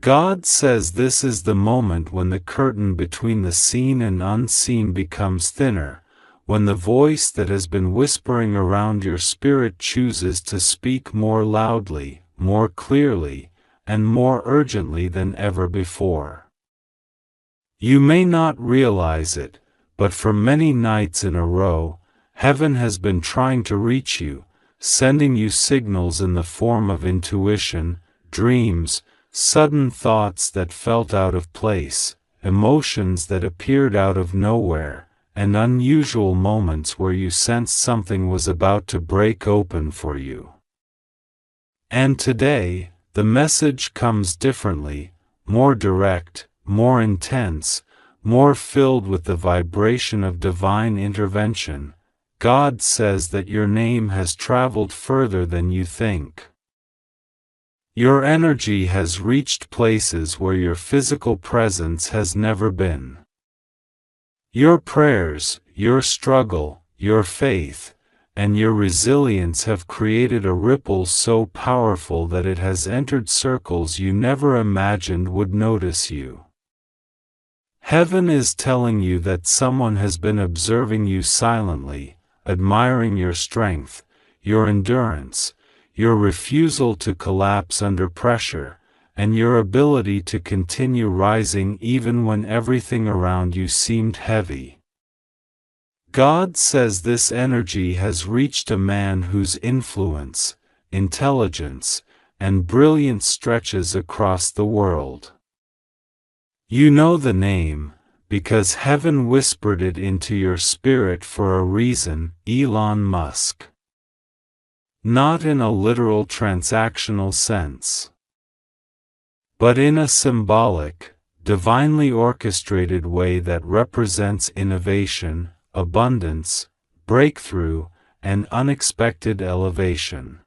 God says this is the moment when the curtain between the seen and unseen becomes thinner, when the voice that has been whispering around your spirit chooses to speak more loudly, more clearly, and more urgently than ever before. You may not realize it, but for many nights in a row, heaven has been trying to reach you, sending you signals in the form of intuition, dreams, sudden thoughts that felt out of place, emotions that appeared out of nowhere, and unusual moments where you sensed something was about to break open for you. And today, the message comes differently, more direct, more intense, more filled with the vibration of divine intervention. God says that your name has traveled further than you think. Your energy has reached places where your physical presence has never been. Your prayers, your struggle, your faith, and your resilience have created a ripple so powerful that it has entered circles you never imagined would notice you. Heaven is telling you that someone has been observing you silently, admiring your strength, your endurance, your refusal to collapse under pressure, and your ability to continue rising even when everything around you seemed heavy. God says this energy has reached a man whose influence, intelligence, and brilliance stretches across the world. You know the name, because heaven whispered it into your spirit for a reason: Elon Musk. Not in a literal transactional sense, but in a symbolic, divinely orchestrated way that represents innovation, abundance, breakthrough, and unexpected elevation.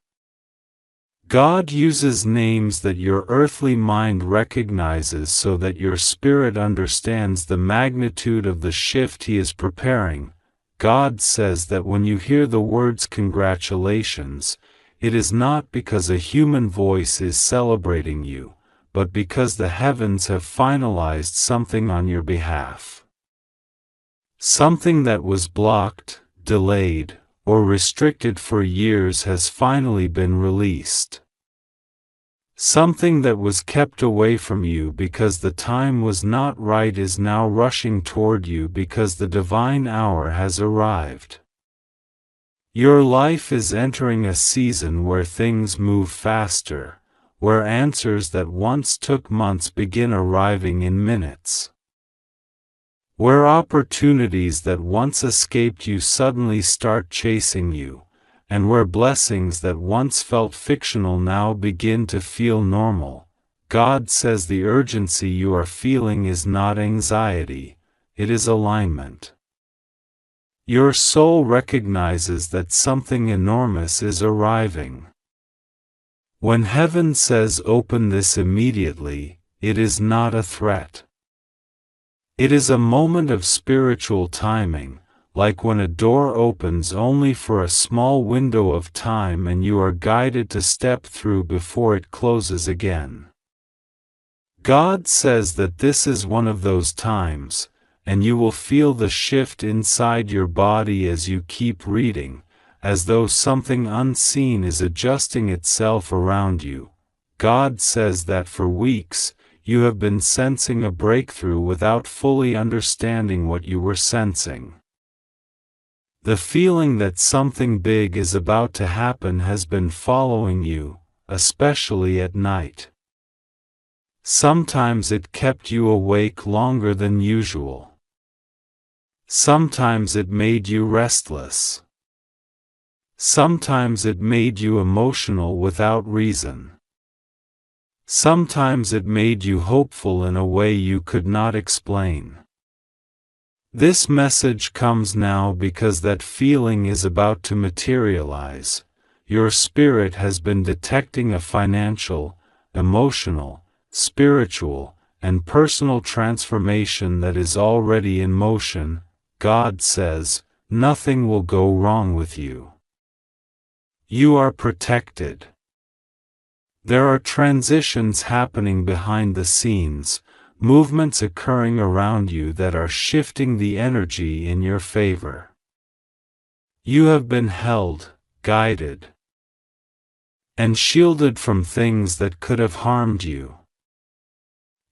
God uses names that your earthly mind recognizes so that your spirit understands the magnitude of the shift He is preparing. God says that when you hear the words congratulations, it is not because a human voice is celebrating you, but because the heavens have finalized something on your behalf. Something that was blocked, delayed, or restricted for years has finally been released. Something that was kept away from you because the time was not right is now rushing toward you because the divine hour has arrived. Your life is entering a season where things move faster, where answers that once took months begin arriving in minutes. Where opportunities that once escaped you suddenly start chasing you, and where blessings that once felt fictional now begin to feel normal. God says the urgency you are feeling is not anxiety, it is alignment. Your soul recognizes that something enormous is arriving. When heaven says open this immediately, it is not a threat. It is a moment of spiritual timing, like when a door opens only for a small window of time and you are guided to step through before it closes again. God says that this is one of those times, and you will feel the shift inside your body as you keep reading, as though something unseen is adjusting itself around you. God says that for weeks, you have been sensing a breakthrough without fully understanding what you were sensing. The feeling that something big is about to happen has been following you, especially at night. Sometimes it kept you awake longer than usual. Sometimes it made you restless. Sometimes it made you emotional without reason. Sometimes it made you hopeful in a way you could not explain. This message comes now because that feeling is about to materialize. Your spirit has been detecting a financial, emotional, spiritual, and personal transformation that is already in motion. God says, nothing will go wrong with you. You are protected. There are transitions happening behind the scenes, movements occurring around you that are shifting the energy in your favor. You have been held, guided, and shielded from things that could have harmed you.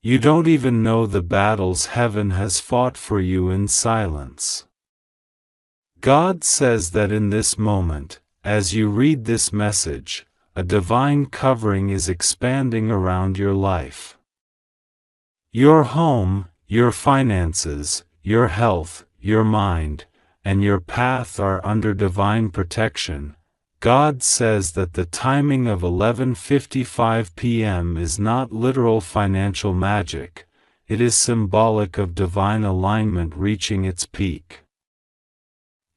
You don't even know the battles heaven has fought for you in silence. God says that in this moment, as you read this message, a divine covering is expanding around your life. Your home, your finances, your health, your mind, and your path are under divine protection. God says that the timing of 11:55 p.m. is not literal financial magic, it is symbolic of divine alignment reaching its peak.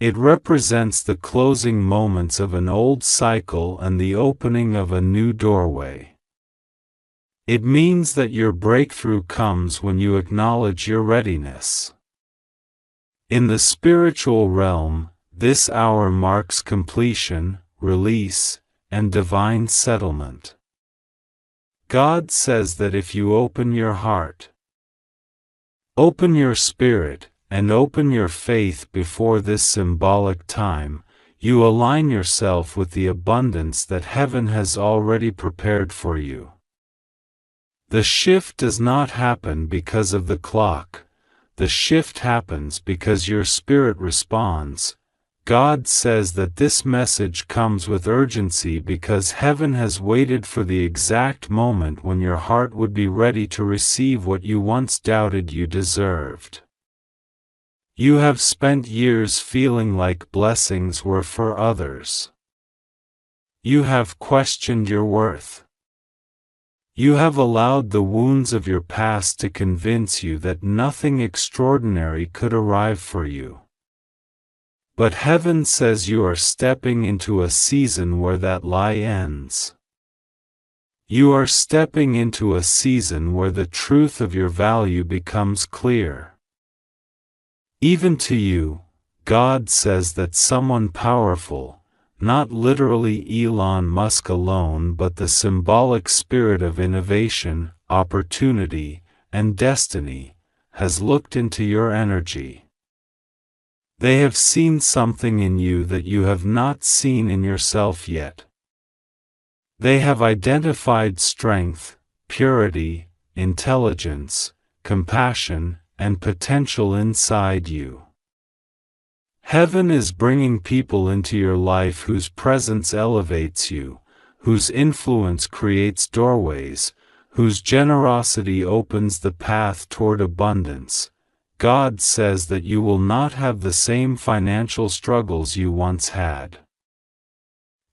It represents the closing moments of an old cycle and the opening of a new doorway. It means that your breakthrough comes when you acknowledge your readiness. In the spiritual realm, this hour marks completion, release, and divine settlement. God says that if you open your heart, open your spirit, and open your faith before this symbolic time, you align yourself with the abundance that heaven has already prepared for you. The shift does not happen because of the clock. The shift happens because your spirit responds. God says that this message comes with urgency because heaven has waited for the exact moment when your heart would be ready to receive what you once doubted you deserved. You have spent years feeling like blessings were for others. You have questioned your worth. You have allowed the wounds of your past to convince you that nothing extraordinary could arrive for you. But heaven says you are stepping into a season where that lie ends. You are stepping into a season where the truth of your value becomes clear. Even to you, God says that someone powerful, not literally Elon Musk alone but the symbolic spirit of innovation, opportunity, and destiny, has looked into your energy. They have seen something in you that you have not seen in yourself yet. They have identified strength, purity, intelligence, compassion, and potential inside you. Heaven is bringing people into your life whose presence elevates you, whose influence creates doorways, whose generosity opens the path toward abundance. God says that you will not have the same financial struggles you once had.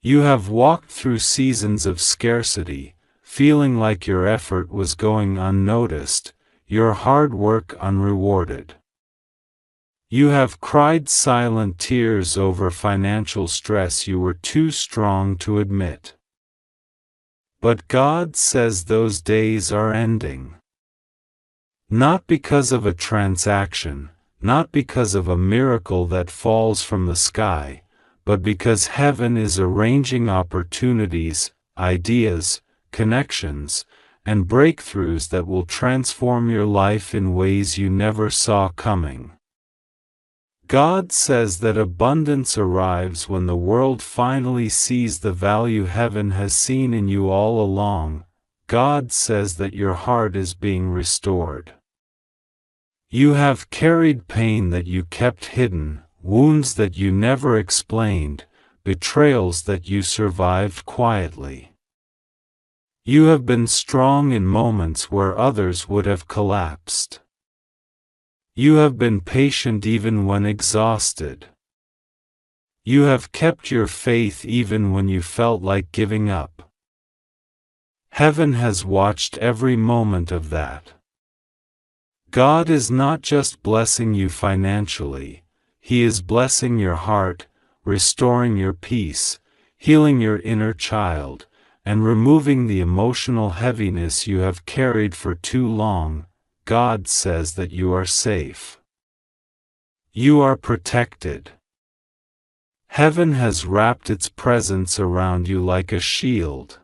You have walked through seasons of scarcity, feeling like your effort was going unnoticed, your hard work unrewarded. You have cried silent tears over financial stress you were too strong to admit. But God says those days are ending. Not because of a transaction, not because of a miracle that falls from the sky, but because heaven is arranging opportunities, ideas, connections, and breakthroughs that will transform your life in ways you never saw coming. God says that abundance arrives when the world finally sees the value heaven has seen in you all along. God says that your heart is being restored. You have carried pain that you kept hidden, wounds that you never explained, betrayals that you survived quietly. You have been strong in moments where others would have collapsed. You have been patient even when exhausted. You have kept your faith even when you felt like giving up. Heaven has watched every moment of that. God is not just blessing you financially, He is blessing your heart, restoring your peace, healing your inner child, and removing the emotional heaviness you have carried for too long. God says that you are safe. You are protected. Heaven has wrapped its presence around you like a shield.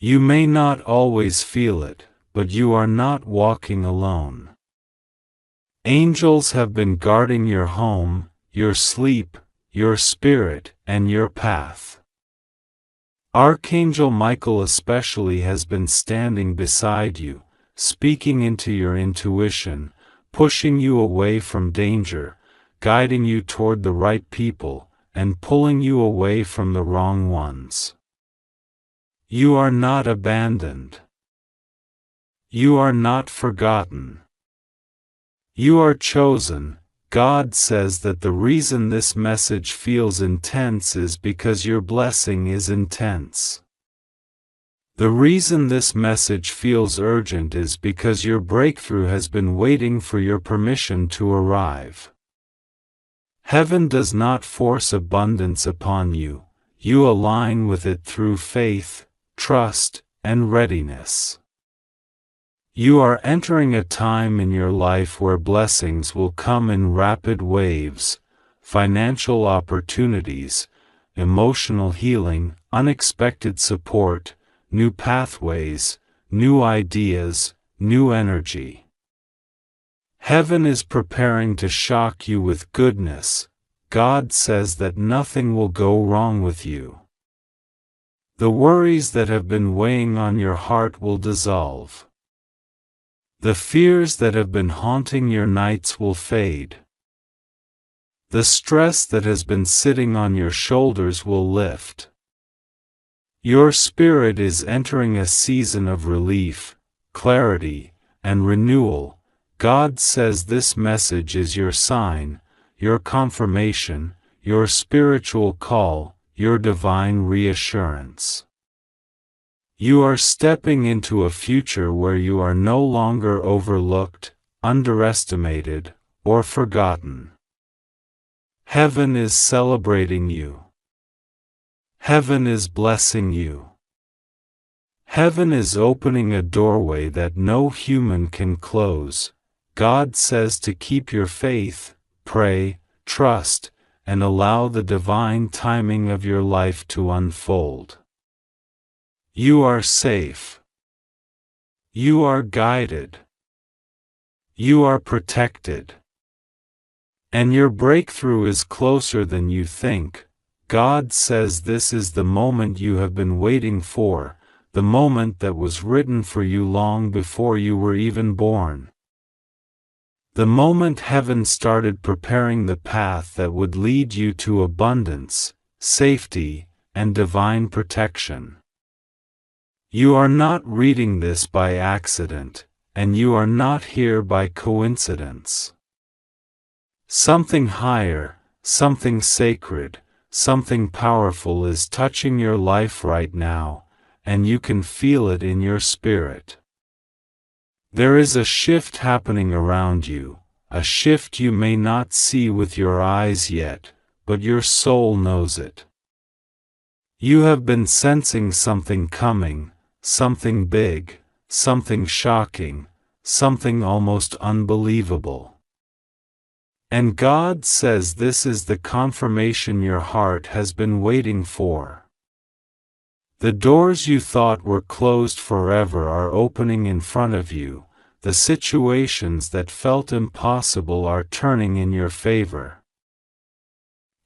You may not always feel it, but you are not walking alone. Angels have been guarding your home, your sleep, your spirit, and your path. Archangel Michael especially has been standing beside you, speaking into your intuition, pushing you away from danger, guiding you toward the right people, and pulling you away from the wrong ones. You are not abandoned. You are not forgotten. You are chosen. God says that the reason this message feels intense is because your blessing is intense. The reason this message feels urgent is because your breakthrough has been waiting for your permission to arrive. Heaven does not force abundance upon you, you align with it through faith, trust, and readiness. You are entering a time in your life where blessings will come in rapid waves, financial opportunities, emotional healing, unexpected support, new pathways, new ideas, new energy. Heaven is preparing to shock you with goodness. God says that nothing will go wrong with you. The worries that have been weighing on your heart will dissolve. The fears that have been haunting your nights will fade. The stress that has been sitting on your shoulders will lift. Your spirit is entering a season of relief, clarity, and renewal. God says this message is your sign, your confirmation, your spiritual call, your divine reassurance. You are stepping into a future where you are no longer overlooked, underestimated, or forgotten. Heaven is celebrating you. Heaven is blessing you. Heaven is opening a doorway that no human can close. God says to keep your faith, pray, trust, and allow the divine timing of your life to unfold. You are safe. You are guided. You are protected. And your breakthrough is closer than you think. God says this is the moment you have been waiting for, the moment that was written for you long before you were even born. The moment heaven started preparing the path that would lead you to abundance, safety, and divine protection. You are not reading this by accident, and you are not here by coincidence. Something higher, something sacred, something powerful is touching your life right now, and you can feel it in your spirit. There is a shift happening around you, a shift you may not see with your eyes yet, but your soul knows it. You have been sensing something coming, something big, something shocking, something almost unbelievable. And God says this is the confirmation your heart has been waiting for. The doors you thought were closed forever are opening in front of you, the situations that felt impossible are turning in your favor.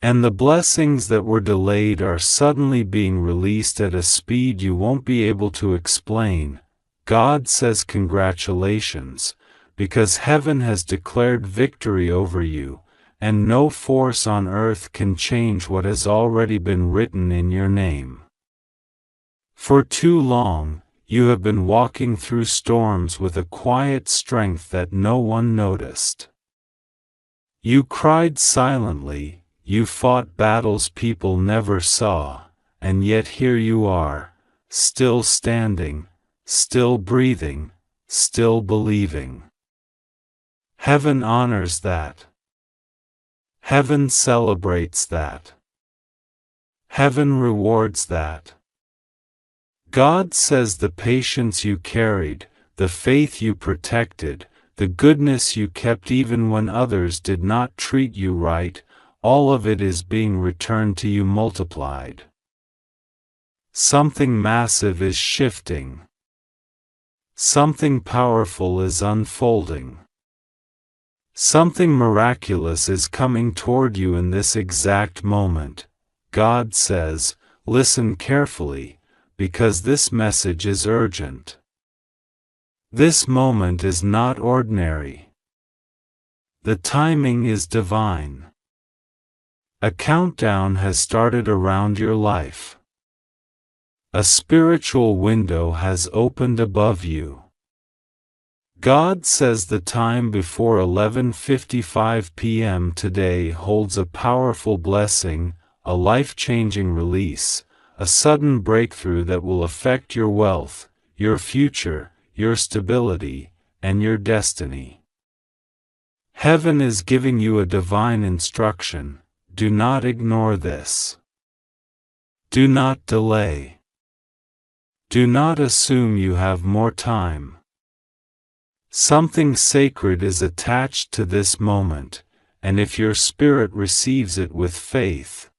And the blessings that were delayed are suddenly being released at a speed you won't be able to explain. God says congratulations, because heaven has declared victory over you, and no force on earth can change what has already been written in your name. For too long, you have been walking through storms with a quiet strength that no one noticed. You cried silently, you fought battles people never saw, and yet here you are, still standing, still breathing, still believing. Heaven honors that. Heaven celebrates that. Heaven rewards that. God says the patience you carried, the faith you protected, the goodness you kept even when others did not treat you right, all of it is being returned to you multiplied. Something massive is shifting. Something powerful is unfolding. Something miraculous is coming toward you in this exact moment. God says, listen carefully, because this message is urgent. This moment is not ordinary. The timing is divine. A countdown has started around your life. A spiritual window has opened above you. God says the time before 11:55 p.m. today holds a powerful blessing, a life-changing release, a sudden breakthrough that will affect your wealth, your future, your stability, and your destiny. Heaven is giving you a divine instruction. Do not ignore this. Do not delay. Do not assume you have more time. Something sacred is attached to this moment, and if your spirit receives it with faith,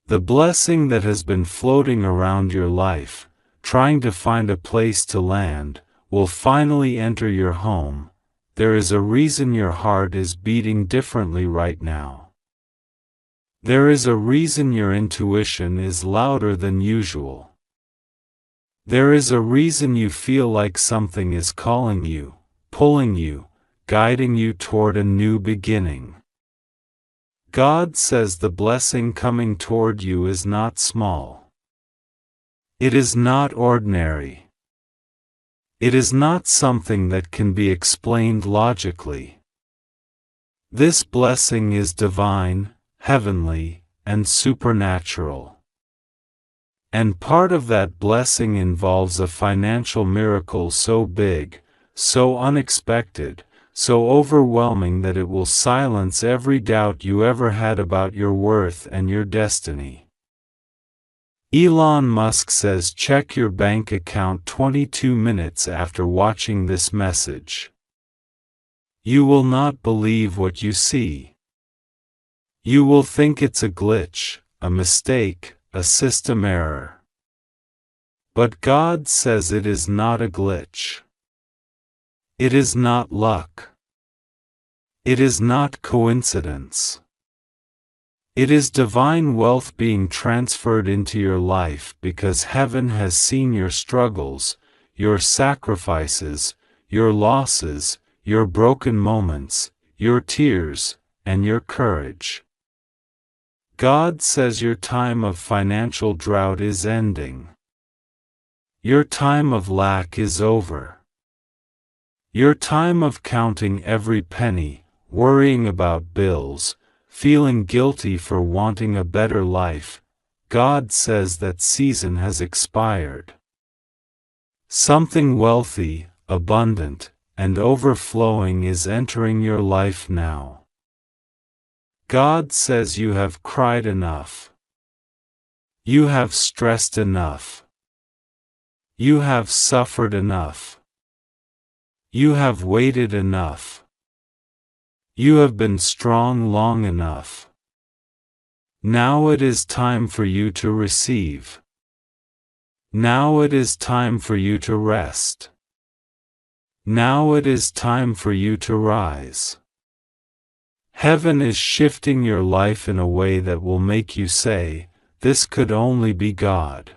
the blessing that has been floating around your life, trying to find a place to land, will finally enter your home. There is a reason your heart is beating differently right now. There is a reason your intuition is louder than usual. There is a reason you feel like something is calling you, pulling you, guiding you toward a new beginning. God says the blessing coming toward you is not small. It is not ordinary. It is not something that can be explained logically. This blessing is divine, heavenly, and supernatural. And part of that blessing involves a financial miracle so big, so unexpected, so overwhelming that it will silence every doubt you ever had about your worth and your destiny. Elon Musk says check your bank account 22 minutes after watching this message. You will not believe what you see. You will think it's a glitch, a mistake, a system error. But God says it is not a glitch. It is not luck. It is not coincidence. It is divine wealth being transferred into your life because heaven has seen your struggles, your sacrifices, your losses, your broken moments, your tears, and your courage. God says your time of financial drought is ending. Your time of lack is over. Your time of counting every penny, worrying about bills, feeling guilty for wanting a better life, God says that season has expired. Something wealthy, abundant, and overflowing is entering your life now. God says you have cried enough. You have stressed enough. You have suffered enough. You have waited enough. You have been strong long enough. Now it is time for you to receive. Now it is time for you to rest. Now it is time for you to rise. Heaven is shifting your life in a way that will make you say, "This could only be God."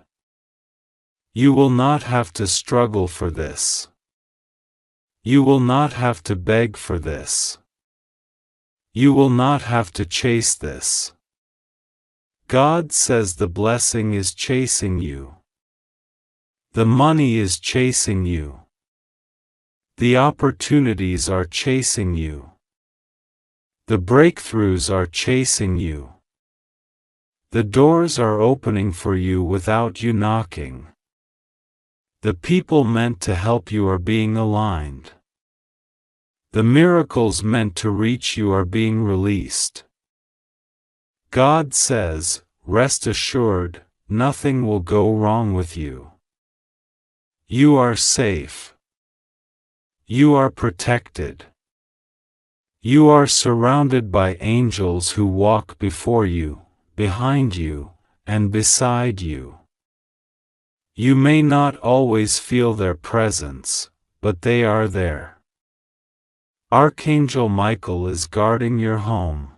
You will not have to struggle for this. You will not have to beg for this. You will not have to chase this. God says the blessing is chasing you. The money is chasing you. The opportunities are chasing you. The breakthroughs are chasing you. The doors are opening for you without you knocking. The people meant to help you are being aligned. The miracles meant to reach you are being released. God says, rest assured, nothing will go wrong with you. You are safe. You are protected. You are surrounded by angels who walk before you, behind you, and beside you. You may not always feel their presence, but they are there. Archangel Michael is guarding your home.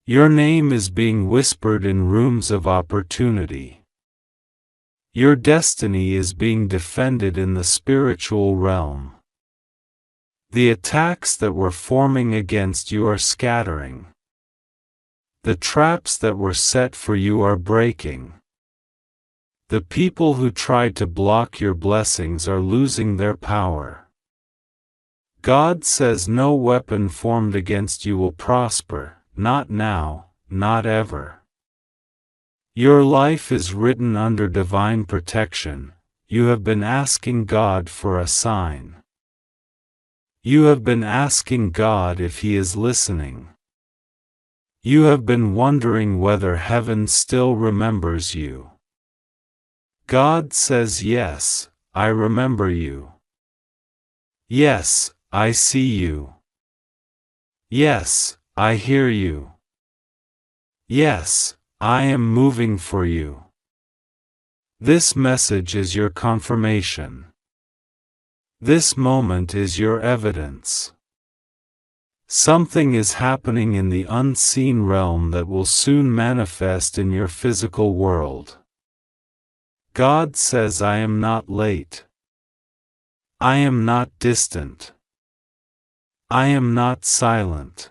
Your name is being whispered in rooms of opportunity. Your destiny is being defended in the spiritual realm. The attacks that were forming against you are scattering. The traps that were set for you are breaking. The people who tried to block your blessings are losing their power. God says no weapon formed against you will prosper, not now, not ever. Your life is written under divine protection. You have been asking God for a sign. You have been asking God if He is listening. You have been wondering whether heaven still remembers you. God says, yes, I remember you. Yes, I see you. Yes, I hear you. Yes, I am moving for you. This message is your confirmation. This moment is your evidence. Something is happening in the unseen realm that will soon manifest in your physical world. God says, I am not late. I am not distant. I am not silent.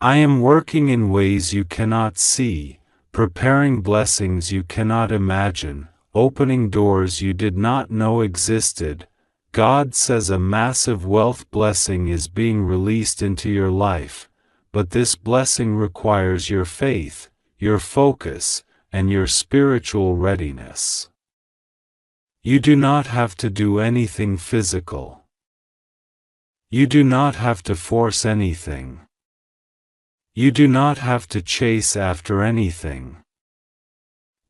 I am working in ways you cannot see, preparing blessings you cannot imagine, opening doors you did not know existed. God says a massive wealth blessing is being released into your life, but this blessing requires your faith, your focus, and your spiritual readiness. You do not have to do anything physical. You do not have to force anything. You do not have to chase after anything.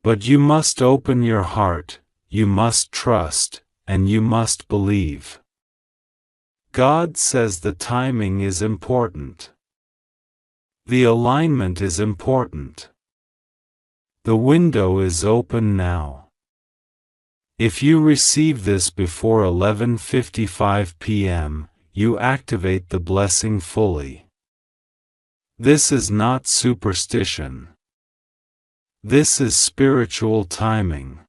But you must open your heart, you must trust, and you must believe. God says the timing is important. The alignment is important. The window is open now. If you receive this before 11:55 p.m., you activate the blessing fully. This is not superstition. This is spiritual timing.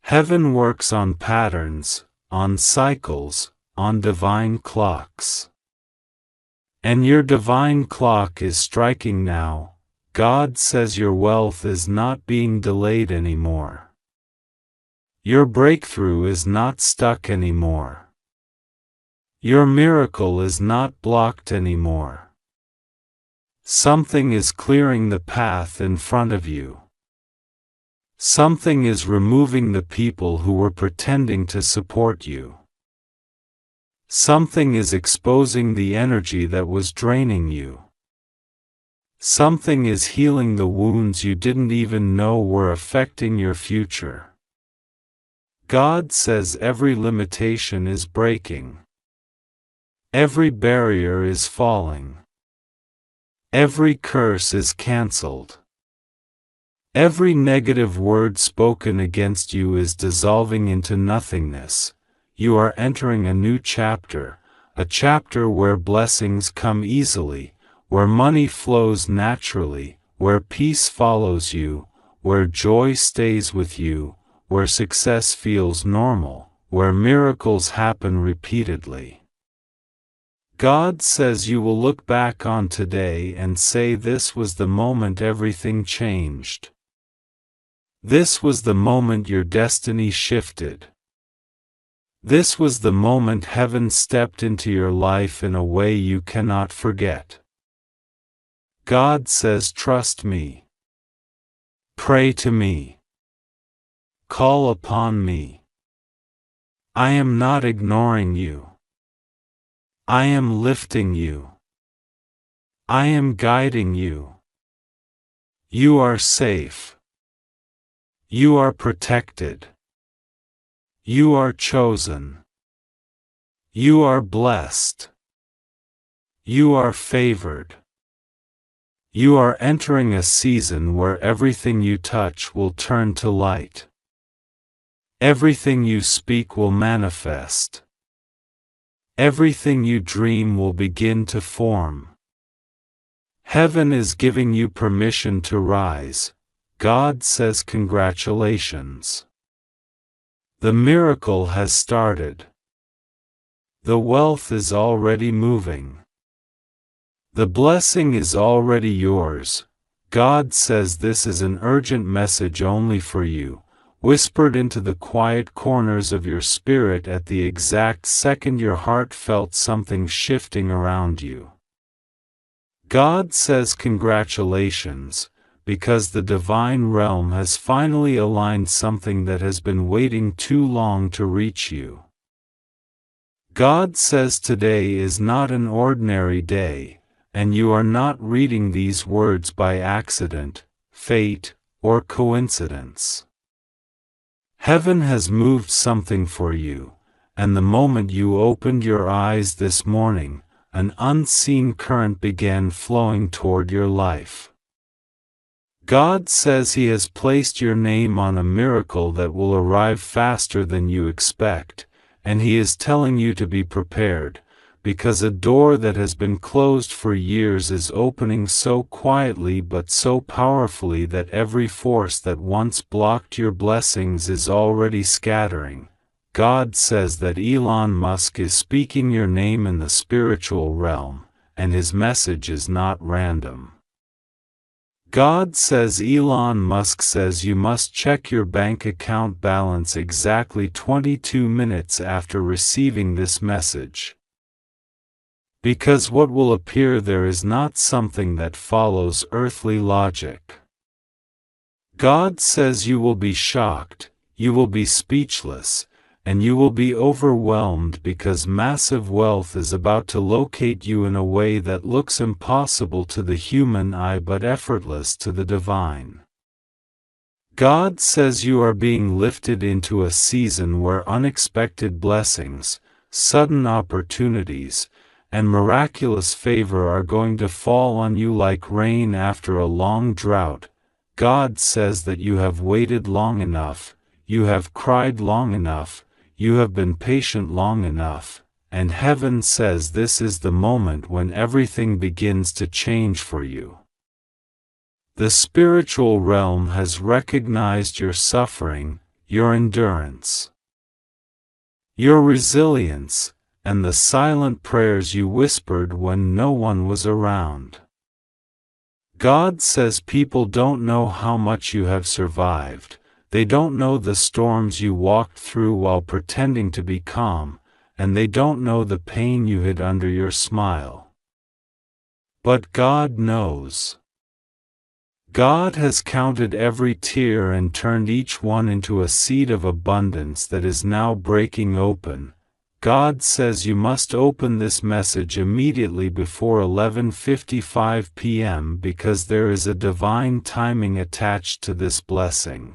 Heaven works on patterns, on cycles, on divine clocks. And your divine clock is striking now. God says your wealth is not being delayed anymore. Your breakthrough is not stuck anymore. Your miracle is not blocked anymore. Something is clearing the path in front of you. Something is removing the people who were pretending to support you. Something is exposing the energy that was draining you. Something is healing the wounds you didn't even know were affecting your future. God says every limitation is breaking. Every barrier is falling. Every curse is cancelled. Every negative word spoken against you is dissolving into nothingness. You are entering a new chapter, a chapter where blessings come easily, where money flows naturally, where peace follows you, where joy stays with you, where success feels normal, where miracles happen repeatedly. God says you will look back on today and say this was the moment everything changed. This was the moment your destiny shifted. This was the moment heaven stepped into your life in a way you cannot forget. God says, trust me. Pray to me. Call upon me. I am not ignoring you. I am lifting you. I am guiding you. You are safe. You are protected. You are chosen. You are blessed. You are favored. You are entering a season where everything you touch will turn to light. Everything you speak will manifest. Everything you dream will begin to form. Heaven is giving you permission to rise. God says congratulations. The miracle has started. The wealth is already moving. The blessing is already yours. God says this is an urgent message only for you, whispered into the quiet corners of your spirit at the exact second your heart felt something shifting around you. God says congratulations, because the divine realm has finally aligned something that has been waiting too long to reach you. God says today is not an ordinary day, and you are not reading these words by accident, fate, or coincidence. Heaven has moved something for you, and the moment you opened your eyes this morning, an unseen current began flowing toward your life. God says He has placed your name on a miracle that will arrive faster than you expect, and He is telling you to be prepared, because a door that has been closed for years is opening so quietly but so powerfully that every force that once blocked your blessings is already scattering. God says that Elon Musk is speaking your name in the spiritual realm, and his message is not random. God says Elon Musk says you must check your bank account balance exactly 22 minutes after receiving this message. Because what will appear there is not something that follows earthly logic. God says you will be shocked, you will be speechless, and you will be overwhelmed because massive wealth is about to locate you in a way that looks impossible to the human eye but effortless to the divine. God says you are being lifted into a season where unexpected blessings, sudden opportunities, and miraculous favor are going to fall on you like rain after a long drought. God says that you have waited long enough, you have cried long enough, you have been patient long enough, and heaven says this is the moment when everything begins to change for you. The spiritual realm has recognized your suffering, your endurance, your resilience, and the silent prayers you whispered when no one was around. God says people don't know how much you have survived. They don't know the storms you walked through while pretending to be calm, and they don't know the pain you hid under your smile. But God knows. God has counted every tear and turned each one into a seed of abundance that is now breaking open. God says you must open this message immediately before 11:55 p.m. because there is a divine timing attached to this blessing.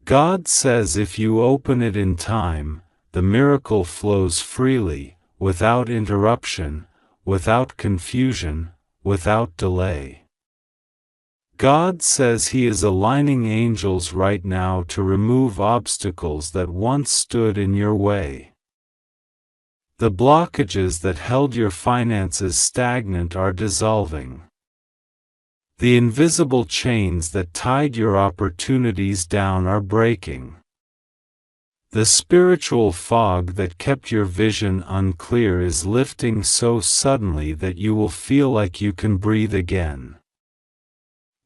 God says if you open it in time, the miracle flows freely, without interruption, without confusion, without delay. God says He is aligning angels right now to remove obstacles that once stood in your way. The blockages that held your finances stagnant are dissolving. The invisible chains that tied your opportunities down are breaking. The spiritual fog that kept your vision unclear is lifting so suddenly that you will feel like you can breathe again.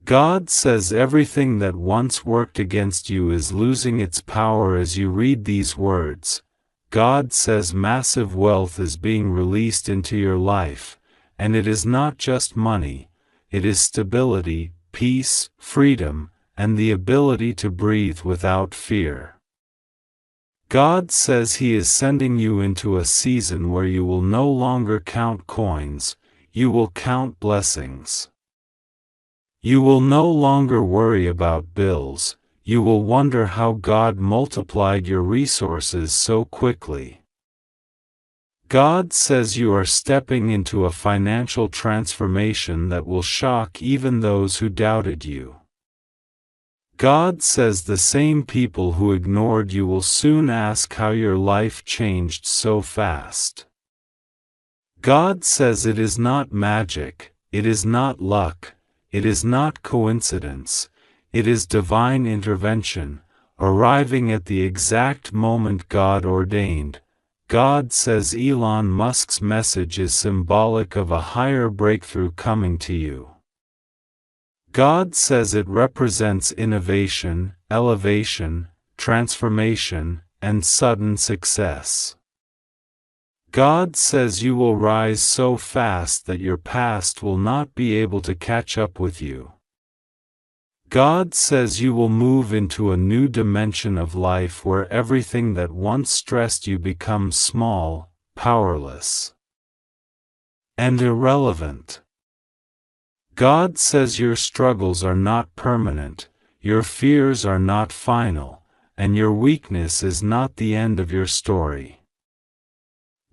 God says everything that once worked against you is losing its power as you read these words. God says massive wealth is being released into your life, and it is not just money. It is stability, peace, freedom, and the ability to breathe without fear. God says He is sending you into a season where you will no longer count coins, you will count blessings. You will no longer worry about bills, you will wonder how God multiplied your resources so quickly. God says you are stepping into a financial transformation that will shock even those who doubted you. God says the same people who ignored you will soon ask how your life changed so fast. God says it is not magic, it is not luck, it is not coincidence, it is divine intervention, arriving at the exact moment God ordained. God says Elon Musk's message is symbolic of a higher breakthrough coming to you. God says it represents innovation, elevation, transformation, and sudden success. God says you will rise so fast that your past will not be able to catch up with you. God says you will move into a new dimension of life where everything that once stressed you becomes small, powerless, and irrelevant. God says your struggles are not permanent, your fears are not final, and your weakness is not the end of your story.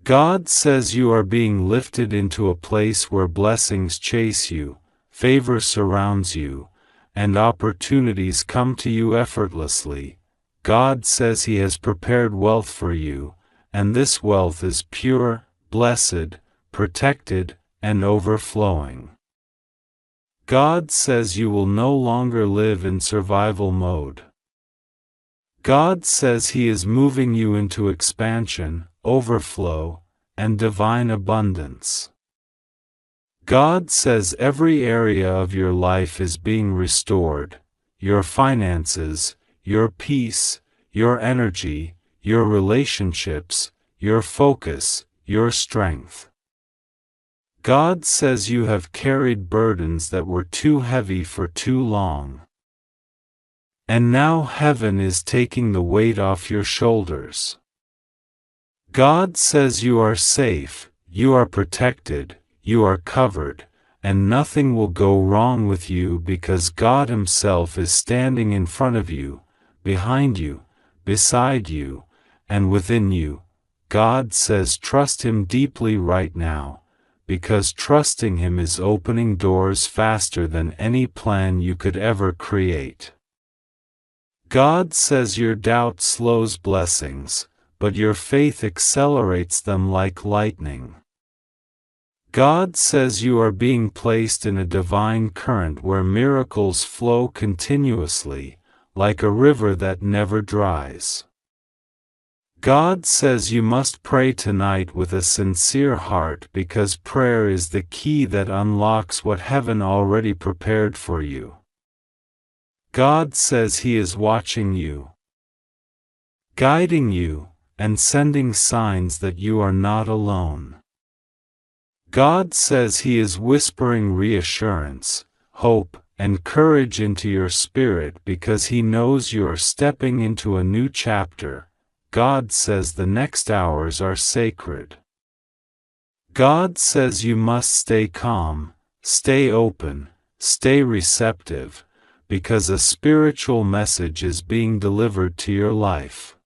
God says you are being lifted into a place where blessings chase you, favor surrounds you, and opportunities come to you effortlessly. God says He has prepared wealth for you, and this wealth is pure, blessed, protected, and overflowing. God says you will no longer live in survival mode. God says He is moving you into expansion, overflow, and divine abundance. God says every area of your life is being restored, your finances, your peace, your energy, your relationships, your focus, your strength. God says you have carried burdens that were too heavy for too long. And now heaven is taking the weight off your shoulders. God says you are safe, you are protected, you are covered, and nothing will go wrong with you because God Himself is standing in front of you, behind you, beside you, and within you. God says trust Him deeply right now, because trusting Him is opening doors faster than any plan you could ever create. God says your doubt slows blessings, but your faith accelerates them like lightning. God says you are being placed in a divine current where miracles flow continuously, like a river that never dries. God says you must pray tonight with a sincere heart because prayer is the key that unlocks what heaven already prepared for you. God says He is watching you, guiding you, and sending signs that you are not alone. God says He is whispering reassurance, hope, and courage into your spirit because He knows you are stepping into a new chapter. God says the next hours are sacred. God says you must stay calm, stay open, stay receptive, because a spiritual message is being delivered to your life.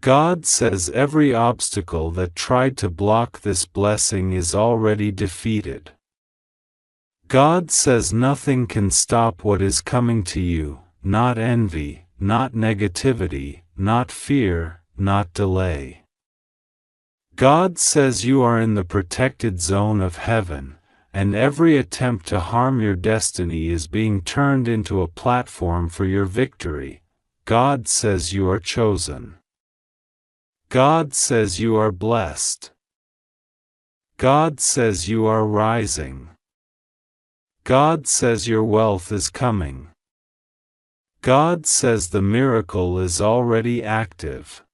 God says every obstacle that tried to block this blessing is already defeated. God says nothing can stop what is coming to you, not envy, not negativity, not fear, not delay. God says you are in the protected zone of heaven, and every attempt to harm your destiny is being turned into a platform for your victory. God says you are chosen. God says you are blessed. God says you are rising. God says your wealth is coming. God says the miracle is already active.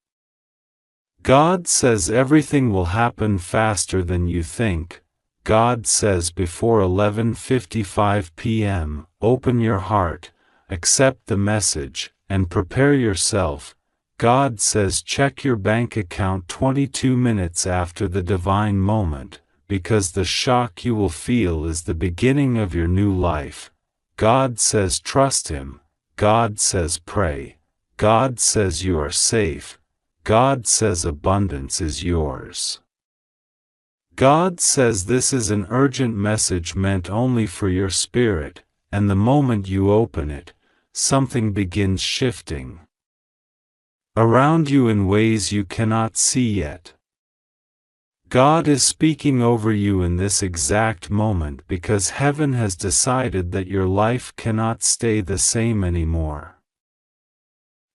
God says everything will happen faster than you think. God says before 11:55 p.m., open your heart, accept the message, and prepare yourself. God says check your bank account 22 minutes after the divine moment, because the shock you will feel is the beginning of your new life. God says trust Him. God says pray. God says you are safe. God says abundance is yours. God says this is an urgent message meant only for your spirit, and the moment you open it, something begins shifting around you in ways you cannot see yet. God is speaking over you in this exact moment because heaven has decided that your life cannot stay the same anymore.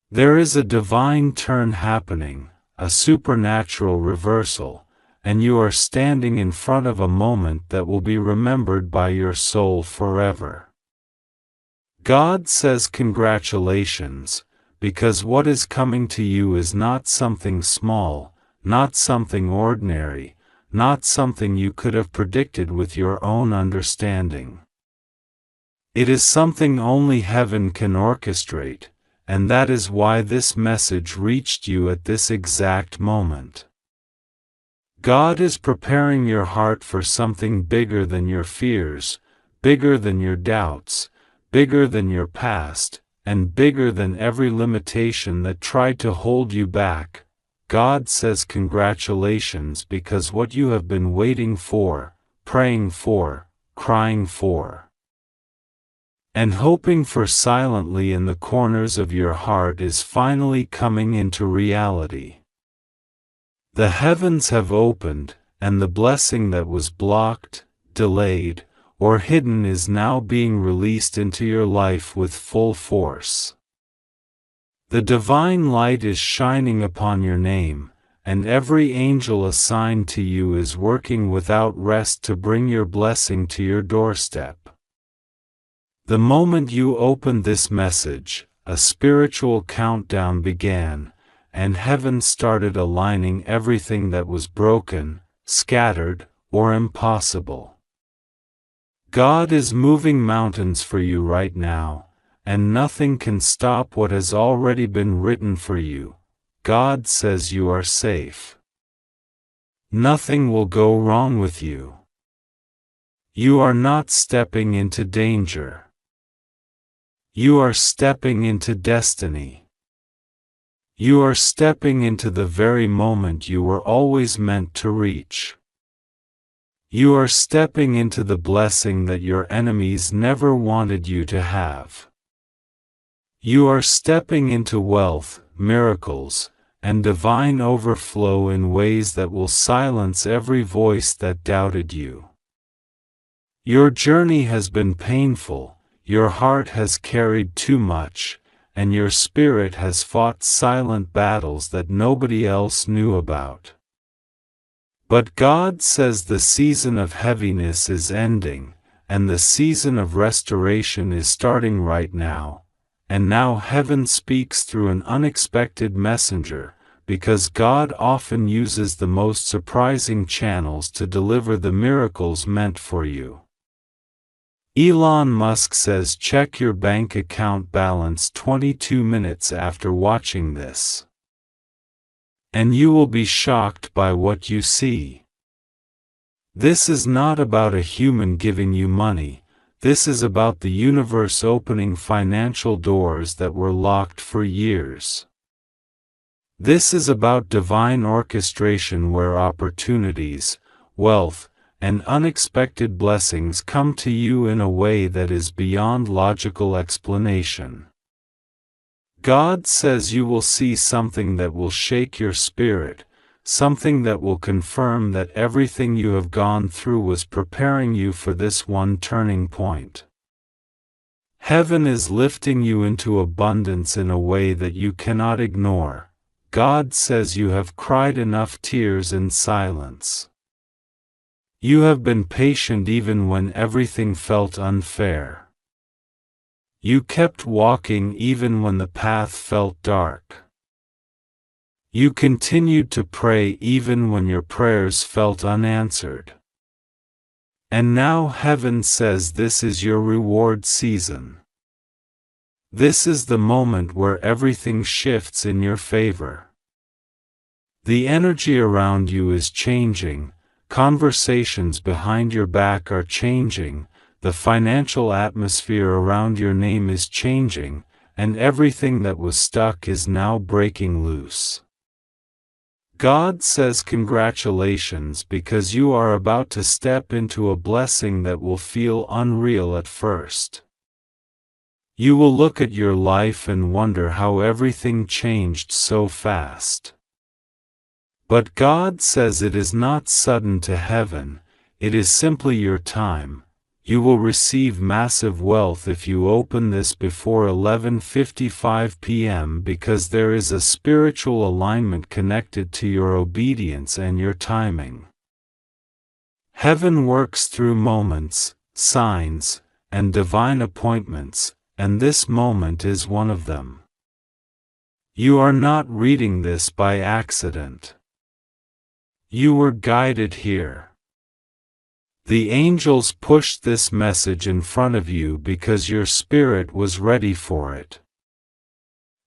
There is a divine turn happening, a supernatural reversal, and you are standing in front of a moment that will be remembered by your soul forever. God says congratulations, because what is coming to you is not something small, not something ordinary, not something you could have predicted with your own understanding. It is something only heaven can orchestrate, and that is why this message reached you at this exact moment. God is preparing your heart for something bigger than your fears, bigger than your doubts, bigger than your past, and bigger than every limitation that tried to hold you back. God says congratulations because what you have been waiting for, praying for, crying for, and hoping for silently in the corners of your heart is finally coming into reality. The heavens have opened, and the blessing that was blocked, delayed, or hidden is now being released into your life with full force. The divine light is shining upon your name, and every angel assigned to you is working without rest to bring your blessing to your doorstep. The moment you opened this message, a spiritual countdown began, and heaven started aligning everything that was broken, scattered, or impossible. God is moving mountains for you right now, and nothing can stop what has already been written for you. God says you are safe. Nothing will go wrong with you. You are not stepping into danger. You are stepping into destiny. You are stepping into the very moment you were always meant to reach. You are stepping into the blessing that your enemies never wanted you to have. You are stepping into wealth, miracles, and divine overflow in ways that will silence every voice that doubted you. Your journey has been painful, your heart has carried too much, and your spirit has fought silent battles that nobody else knew about. But God says the season of heaviness is ending, and the season of restoration is starting right now. And now heaven speaks through an unexpected messenger, because God often uses the most surprising channels to deliver the miracles meant for you. Elon Musk says check your bank account balance 22 minutes after watching this. And you will be shocked by what you see. This is not about a human giving you money, this is about the universe opening financial doors that were locked for years. This is about divine orchestration where opportunities, wealth, and unexpected blessings come to you in a way that is beyond logical explanation. God says you will see something that will shake your spirit, something that will confirm that everything you have gone through was preparing you for this one turning point. Heaven is lifting you into abundance in a way that you cannot ignore. God says you have cried enough tears in silence. You have been patient even when everything felt unfair. You kept walking even when the path felt dark. You continued to pray even when your prayers felt unanswered. And now heaven says this is your reward season. This is the moment where everything shifts in your favor. The energy around you is changing. Conversations behind your back are changing, the financial atmosphere around your name is changing, and everything that was stuck is now breaking loose. God says congratulations because you are about to step into a blessing that will feel unreal at first. You will look at your life and wonder how everything changed so fast. But God says it is not sudden to heaven, it is simply your time. You will receive massive wealth if you open this before 11:55 p.m. because there is a spiritual alignment connected to your obedience and your timing. Heaven works through moments, signs, and divine appointments, and this moment is one of them. You are not reading this by accident. You were guided here. The angels pushed this message in front of you because your spirit was ready for it.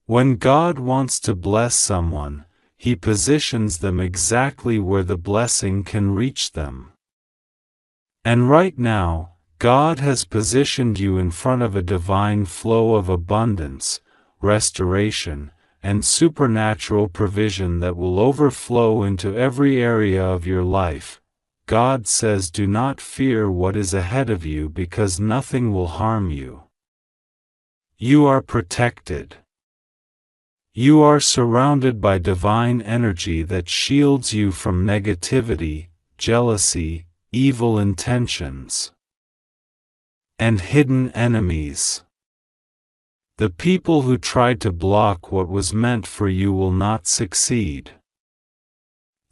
When God wants to bless someone, He positions them exactly where the blessing can reach them. And right now, God has positioned you in front of a divine flow of abundance, restoration, and supernatural provision that will overflow into every area of your life. God says, do not fear what is ahead of you because nothing will harm you. You are protected. You are surrounded by divine energy that shields you from negativity, jealousy, evil intentions, and hidden enemies. The people who tried to block what was meant for you will not succeed.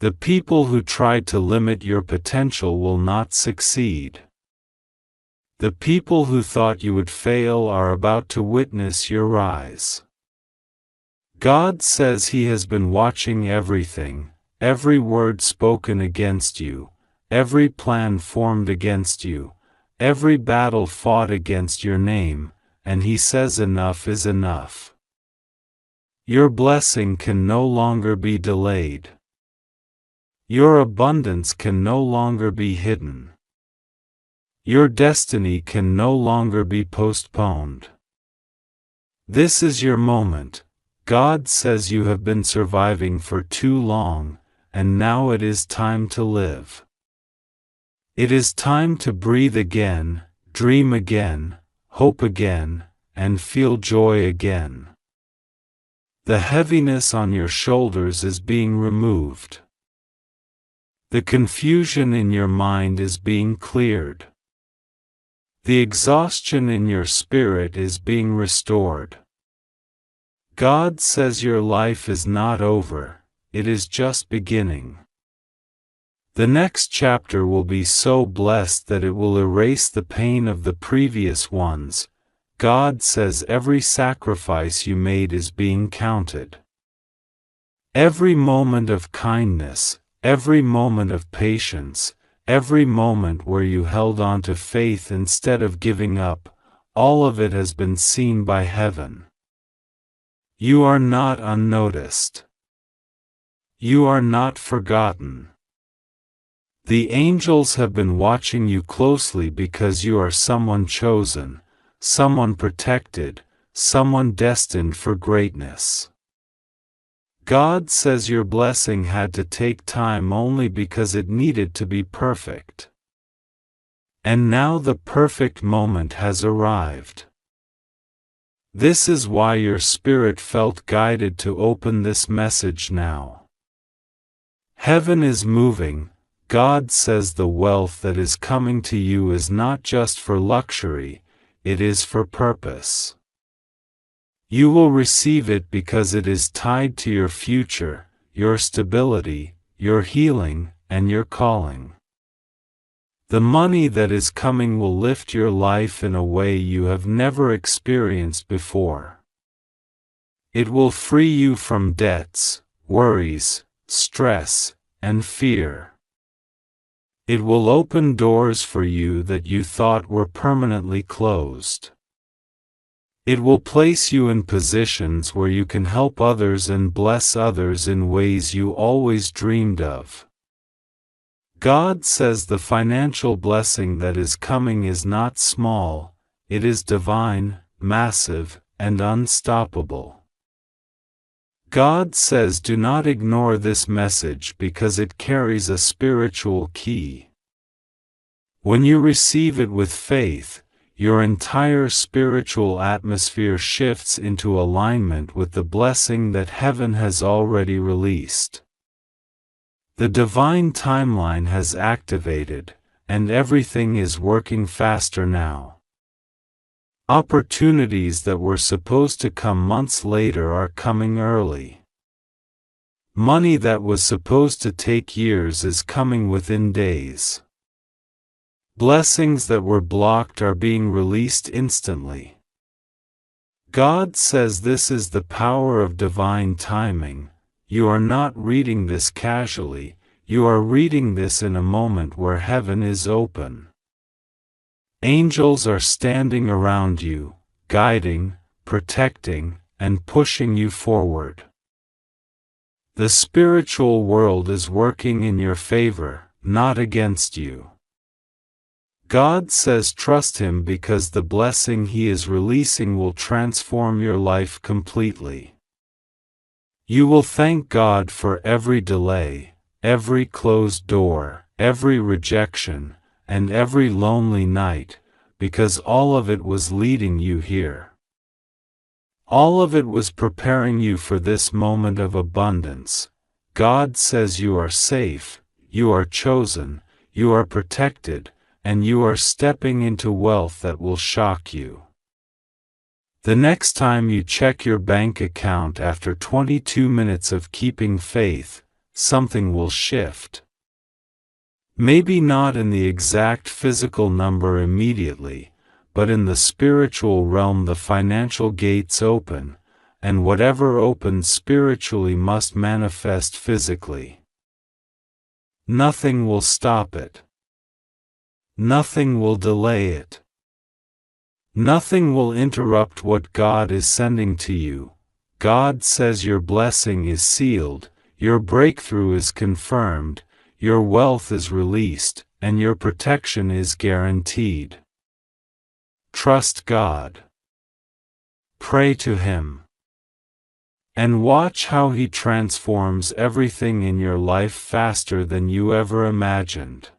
The people who tried to limit your potential will not succeed. The people who thought you would fail are about to witness your rise. God says He has been watching everything, every word spoken against you, every plan formed against you, every battle fought against your name, and He says enough is enough. Your blessing can no longer be delayed. Your abundance can no longer be hidden. Your destiny can no longer be postponed. This is your moment. God says you have been surviving for too long, and now it is time to live. It is time to breathe again, dream again, hope again, and feel joy again. The heaviness on your shoulders is being removed. The confusion in your mind is being cleared. The exhaustion in your spirit is being restored. God says your life is not over, it is just beginning. The next chapter will be so blessed that it will erase the pain of the previous ones. God says every sacrifice you made is being counted. Every moment of kindness, every moment of patience, every moment where you held on to faith instead of giving up, all of it has been seen by heaven. You are not unnoticed. You are not forgotten. The angels have been watching you closely because you are someone chosen, someone protected, someone destined for greatness. God says your blessing had to take time only because it needed to be perfect. And now the perfect moment has arrived. This is why your spirit felt guided to open this message now. Heaven is moving. God says the wealth that is coming to you is not just for luxury, it is for purpose. You will receive it because it is tied to your future, your stability, your healing, and your calling. The money that is coming will lift your life in a way you have never experienced before. It will free you from debts, worries, stress, and fear. It will open doors for you that you thought were permanently closed. It will place you in positions where you can help others and bless others in ways you always dreamed of. God says the financial blessing that is coming is not small, it is divine, massive, and unstoppable. God says do not ignore this message because it carries a spiritual key. When you receive it with faith, your entire spiritual atmosphere shifts into alignment with the blessing that heaven has already released. The divine timeline has activated, and everything is working faster now. Opportunities that were supposed to come months later are coming early. Money that was supposed to take years is coming within days. Blessings that were blocked are being released instantly. God says this is the power of divine timing. You are not reading this casually, you are reading this in a moment where heaven is open. Angels are standing around you, guiding, protecting, and pushing you forward. The spiritual world is working in your favor, not against you. God says trust Him because the blessing He is releasing will transform your life completely. You will thank God for every delay, every closed door, every rejection, and every lonely night, because all of it was leading you here. All of it was preparing you for this moment of abundance. God says you are safe, you are chosen, you are protected, and you are stepping into wealth that will shock you. The next time you check your bank account after 22 minutes of keeping faith, something will shift. Maybe not in the exact physical number immediately, but in the spiritual realm the financial gates open, and whatever opens spiritually must manifest physically. Nothing will stop it. Nothing will delay it. Nothing will interrupt what God is sending to you. God says your blessing is sealed, your breakthrough is confirmed, your wealth is released, and your protection is guaranteed. Trust God. Pray to Him. And watch how He transforms everything in your life faster than you ever imagined.